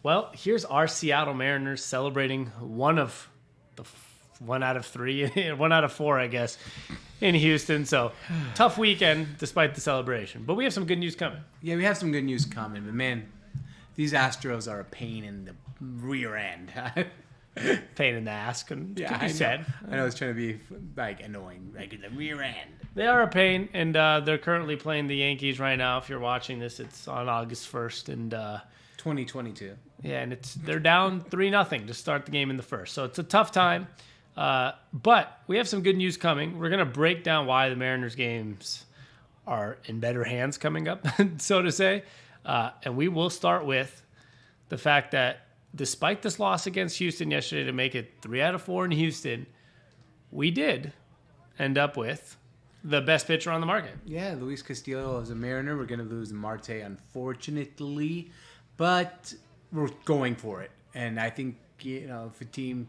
Well, here's our Seattle Mariners celebrating one out of 4, I guess, in Houston. So tough weekend despite the celebration. But we have some good news coming. Yeah, we have some good news coming. But man, these Astros are a pain in the rear end. Pain in the ass, could be said. I know it's trying to be like annoying, like in the rear end. They are a pain, and they're currently playing the Yankees right now. If you're watching this, it's on August 1st, and 2022. Yeah, and they're down 3-0 to start the game in the first, so it's a tough time. But we have some good news coming. We're gonna break down why the Mariners games are in better hands coming up, so to say, and we will start with the fact that despite this loss against Houston yesterday to make it 3 out of 4 in Houston, we did end up with the best pitcher on the market. Yeah, Luis Castillo is a Mariner. We're going to lose Marte, unfortunately, but we're going for it. And I think, if a team,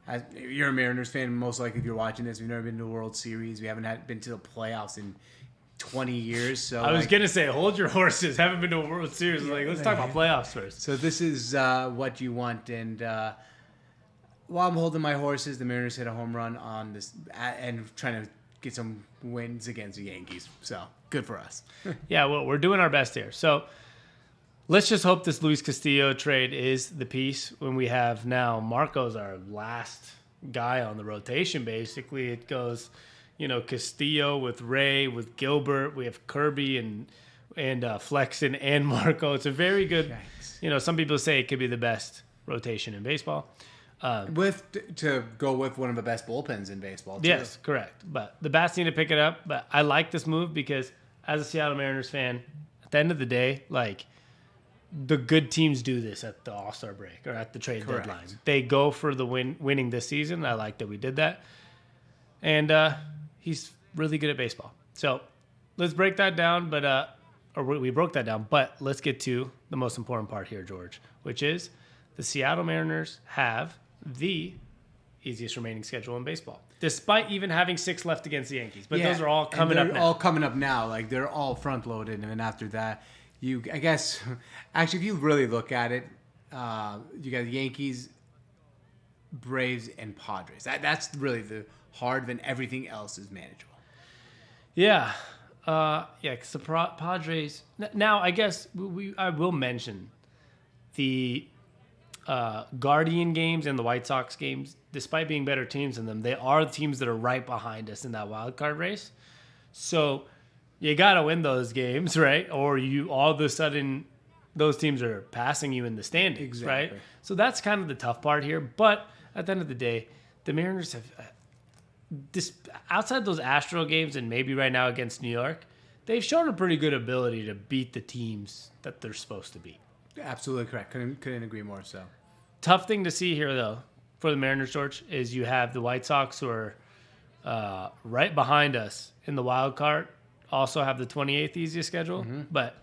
if you're a Mariners fan, most likely if you're watching this, we've never been to a World Series. We haven't been to the playoffs in 20 years. So I was going to say, hold your horses. Haven't been to a World Series. Let's talk about playoffs first. So this is what you want. And while I'm holding my horses, the Mariners hit a home run on this and trying to get some wins against the Yankees. So good for us. Yeah, well, we're doing our best here. So let's just hope this Luis Castillo trade is the piece when we have now Marco's our last guy on the rotation, basically. It goes... Castillo with Ray, with Gilbert. We have Kirby and Flexen and Marco. It's a very good, some people say it could be the best rotation in baseball. To go with one of the best bullpens in baseball, too. Yes, correct. But the bats need to pick it up. But I like this move because as a Seattle Mariners fan, at the end of the day, the good teams do this at the All-Star break or at the trade deadline. They go for the winning this season. I like that we did that. And, he's really good at baseball. So let's break that down, we broke that down, but let's get to the most important part here, George, which is the Seattle Mariners have the easiest remaining schedule in baseball, despite even having 6 left against the Yankees. But those are all coming up now. All coming up now. They're all front-loaded, and then after that, if you really look at it, you got the Yankees, Braves, and Padres. That's really the hard, then everything else is manageable. Yeah. Because the Padres... Now, I guess I will mention the Guardian games and the White Sox games, despite being better teams than them, they are the teams that are right behind us in that wild card race. So you got to win those games, right? Or you all of a sudden, those teams are passing you in the standings, right? So that's kind of the tough part here. But at the end of the day, the Mariners have... outside those Astro games and maybe right now against New York, they've shown a pretty good ability to beat the teams that they're supposed to beat. Absolutely correct. Couldn't agree more so. Tough thing to see here, though, for the Mariners, George, is you have the White Sox who are right behind us in the wild card, also have the 28th easiest schedule. Mm-hmm. But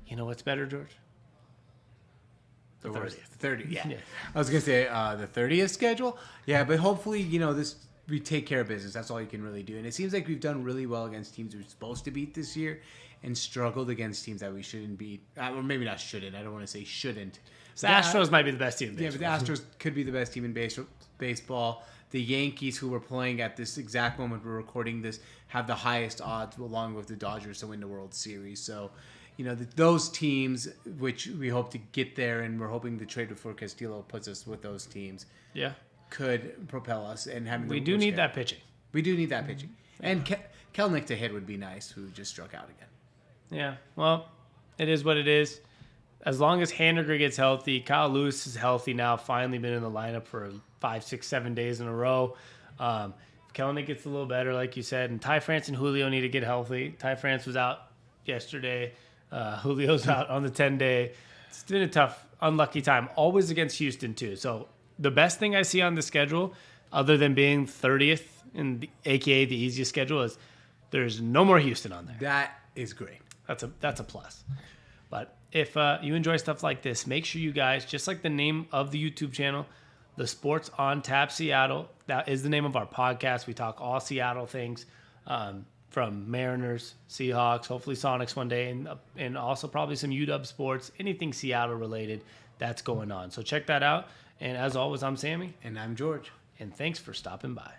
you know what's better, George? The 30th. Yeah. I was going to say the 30th schedule. Yeah, but hopefully, we take care of business. That's all you can really do. And it seems like we've done really well against teams we're supposed to beat this year and struggled against teams that we shouldn't beat. Or maybe not shouldn't. I don't want to say shouldn't. The Astros might be the best team in baseball. Yeah, but the Astros could be the best team in baseball. The Yankees, who we're playing at this exact moment we're recording this, have the highest odds along with the Dodgers to win the World Series. So, those teams, which we hope to get there, and we're hoping the trade before Castillo puts us with those teams. Yeah. Could propel us and having. We do need that pitching. We do need that pitching, and Kelenic to hit would be nice. Who just struck out again. Yeah, well, it is what it is. As long as Haniger gets healthy, Kyle Lewis is healthy now. Finally been in the lineup for 5, 6, 7 days in a row. If Kelenic gets a little better, like you said, and Ty France and Julio need to get healthy. Ty France was out yesterday. Julio's out on the 10-day. It's been a tough, unlucky time. Always against Houston too. So. The best thing I see on the schedule, other than being 30th, aka the easiest schedule, is there's no more Houston on there. That is great. That's a plus. But if you enjoy stuff like this, make sure you guys, just like the name of the YouTube channel, the Sports on Tap Seattle, that is the name of our podcast. We talk all Seattle things. from Mariners, Seahawks, hopefully Sonics one day, and also probably some UW sports, anything Seattle related that's going on. So check that out. And as always, I'm Sammy. And I'm George. And thanks for stopping by.